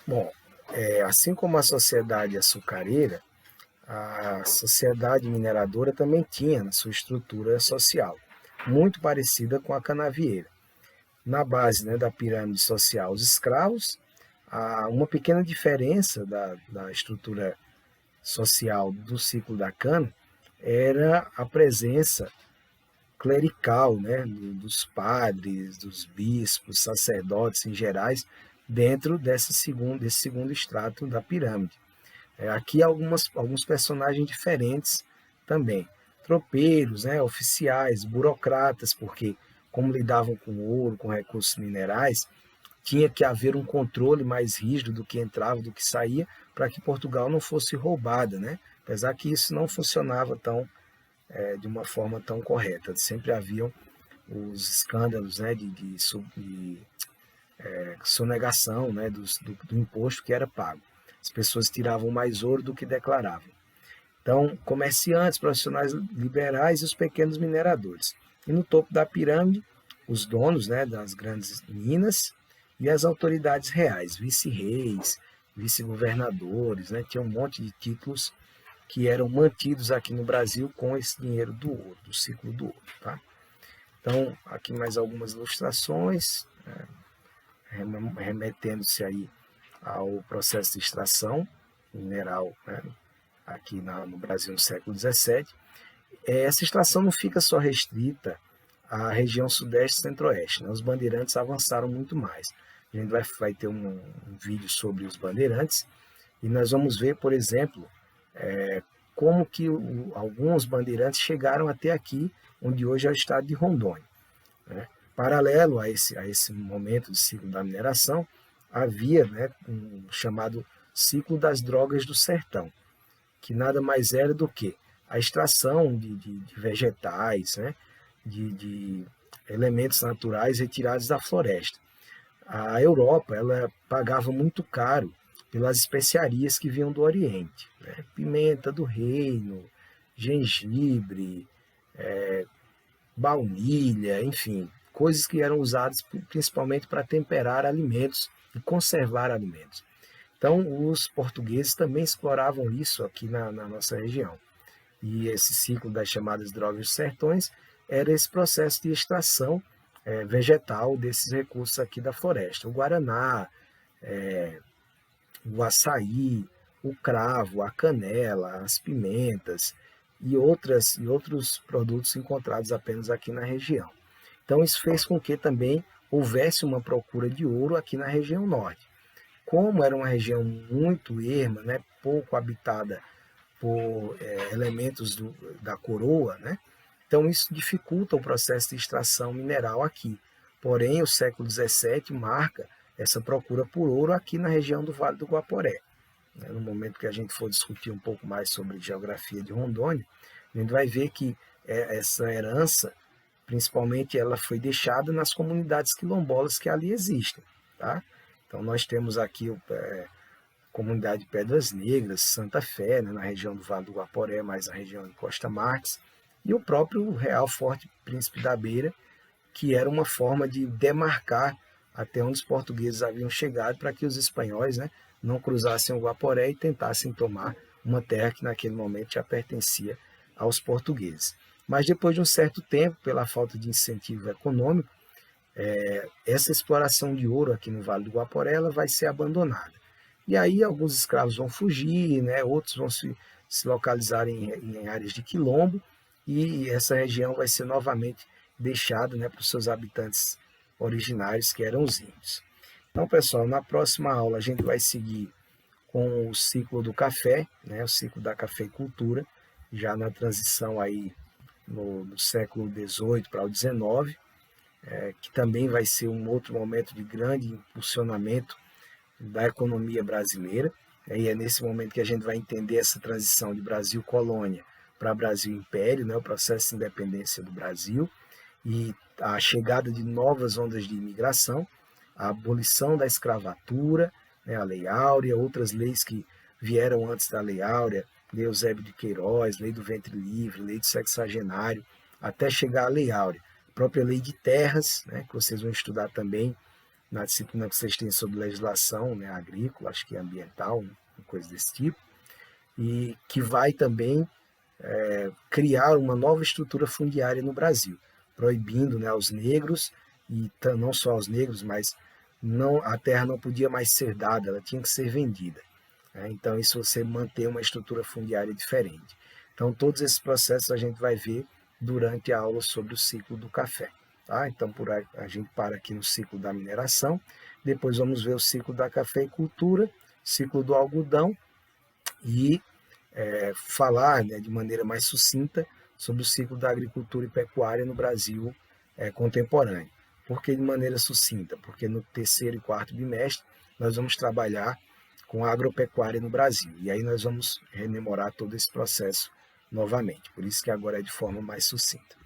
Bom, assim como a sociedade açucareira, a sociedade mineradora também tinha na sua estrutura social, muito parecida com a canavieira. Na base, né, da pirâmide social, os escravos, há uma pequena diferença da estrutura social do ciclo da cana era a presença clerical, né, dos padres, dos bispos, sacerdotes em gerais, dentro desse segundo extrato da pirâmide. Aqui alguns personagens diferentes também. Tropeiros, né, oficiais, burocratas, porque como lidavam com ouro, com recursos minerais, tinha que haver um controle mais rígido do que entrava, do que saía, para que Portugal não fosse roubada, né? Apesar que isso não funcionava de uma forma tão correta. Sempre haviam os escândalos, né, de sonegação, né, do imposto que era pago. As pessoas tiravam mais ouro do que declaravam. Então, comerciantes, profissionais liberais e os pequenos mineradores. E no topo da pirâmide, os donos, né, das grandes minas e as autoridades reais, vice-reis, vice-governadores, né, tinha um monte de títulos que eram mantidos aqui no Brasil com esse dinheiro do ouro, do ciclo do ouro. Tá? Então, aqui mais algumas ilustrações, remetendo-se aí ao processo de extração mineral, né, aqui no Brasil no século XVII. Essa extração não fica só restrita à região sudeste e centro-oeste, né? Os bandeirantes avançaram muito mais. A gente vai ter um vídeo sobre os bandeirantes e nós vamos ver, por exemplo, como que alguns bandeirantes chegaram até aqui, onde hoje é o estado de Rondônia. Né? Paralelo a esse momento de ciclo da mineração, havia, né, um chamado ciclo das drogas do sertão, que nada mais era do que a extração de vegetais, né, de elementos naturais retirados da floresta. A Europa ela pagava muito caro pelas especiarias que vinham do Oriente, né? Pimenta do reino, gengibre, baunilha, enfim, coisas que eram usadas principalmente para temperar alimentos e conservar alimentos. Então, os portugueses também exploravam isso aqui na nossa região. E esse ciclo das chamadas drogas dos sertões era esse processo de extração vegetal desses recursos aqui da floresta. O guaraná, o açaí, o cravo, a canela, as pimentas e outros produtos encontrados apenas aqui na região. Então isso fez com que também houvesse uma procura de ouro aqui na região norte. Como era uma região muito erma, né, pouco habitada por elementos da coroa, né, então isso dificulta o processo de extração mineral aqui. Porém, o século XVII marca essa procura por ouro aqui na região do Vale do Guaporé. No momento que a gente for discutir um pouco mais sobre geografia de Rondônia, a gente vai ver que essa herança, principalmente, ela foi deixada nas comunidades quilombolas que ali existem. Tá? Então, nós temos aqui a comunidade de Pedras Negras, Santa Fé, né, na região do Vale do Guaporé, mais na região de Costa Marques, e o próprio Real Forte Príncipe da Beira, que era uma forma de demarcar até onde os portugueses haviam chegado para que os espanhóis, né, não cruzassem o Guaporé e tentassem tomar uma terra que naquele momento já pertencia aos portugueses. Mas depois de um certo tempo, pela falta de incentivo econômico, essa exploração de ouro aqui no Vale do Guaporé ela vai ser abandonada. E aí alguns escravos vão fugir, né, outros vão se localizar em áreas de quilombo, e essa região vai ser novamente deixada, né, para os seus habitantes originários, que eram os índios. Então, pessoal, na próxima aula a gente vai seguir com o ciclo do café, né, o ciclo da cafeicultura, já na transição aí no século XVIII para o XIX, que também vai ser um outro momento de grande impulsionamento da economia brasileira. E é nesse momento que a gente vai entender essa transição de Brasil colônia para Brasil império, né, o processo de independência do Brasil e a chegada de novas ondas de imigração, a abolição da escravatura, né, a Lei Áurea, outras leis que vieram antes da Lei Áurea, Lei Eusébio de Queiroz, Lei do Ventre Livre, Lei do Sexagenário, até chegar à Lei Áurea. A própria Lei de Terras, né, que vocês vão estudar também na disciplina que vocês têm sobre legislação, né, agrícola, acho que ambiental, coisa desse tipo, e que vai também criar uma nova estrutura fundiária no Brasil, proibindo, né, aos negros, e não só aos negros, mas a terra não podia mais ser dada, ela tinha que ser vendida. Né? Então, isso você manter uma estrutura fundiária diferente. Então, todos esses processos a gente vai ver durante a aula sobre o ciclo do café. Tá? Então, por aí, a gente para aqui no ciclo da mineração, depois vamos ver o ciclo da cafeicultura, ciclo do algodão e falar, né, de maneira mais sucinta sobre o ciclo da agricultura e pecuária no Brasil contemporâneo. Por que de maneira sucinta? Porque no terceiro e quarto bimestre nós vamos trabalhar com a agropecuária no Brasil. E aí nós vamos rememorar todo esse processo novamente. Por isso que agora é de forma mais sucinta.